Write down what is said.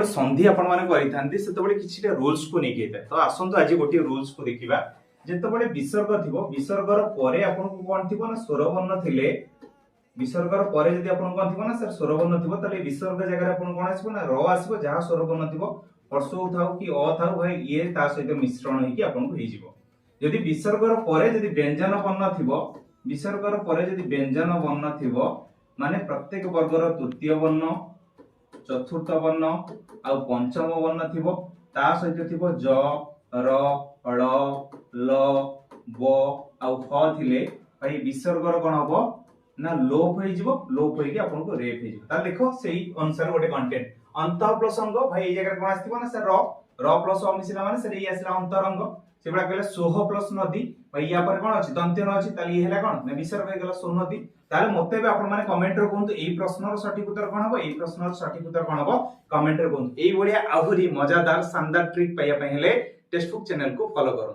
संधि आपण माने करिथांती सेतबेले किछिटा रूल्स को नेकी हेता तो आसंतो आज गोटे रूल्स को देखिबा जेतबेले विसर्ग थिबो विसर्गर परे आपण को कोन थिबो ना स्वर वर्ण थिले विसर्गर परे जदि आपण कोन थिबो ना सर स्वर वर्ण थिबो तले विसर्ग जगह आपण कोन आसीबो ना र आसीबो जहा स्वर वर्ण थिबो परसो थाउ कि अ थाउ भाई ये ता सहित मिश्रण होई कि आपण को हेजिबो यदि विसर्गर परे जदि व्यंजन वर्ण थिबो विसर्गर परे जदि व्यंजन वर्ण थिबो माने प्रत्येक वर्गर तृतीय वर्ण चतुर्थ वर्ण आ पंचम वर्ण थिबो ता सहित थिबो ज र ळ ल ब आ फ थिले भाई विसर्गर कोन हबो ना लोप होई जिवो लोप होई कि आपन को रेप होई जिवो ता देखो सेही अनुसार गोटे कंटेंट अंत प्रसंग भाई ए जगह कोन आस्थिबो ना सर र प्लस अ मिसिला माने सर ए आसला अंतरंग सेबडा कहले सोह प्लस नदी भाई या पर कोन अछि दंत्य न अछि ताली हेला कोन ना विसर्ग हे गेला सोनदी ताले मते बे आपण माने कमेंट रे कोंतु एई प्रश्नर सटीक उत्तर कोन हबो एई प्रश्नर सटीक उत्तर कोन हबो कमेंट रे कोंतु एई बढिया आहुरी मजादार शानदार ट्रिक पाइया पय हेले टेक्स्ट बुक चैनल को फॉलो करूँ।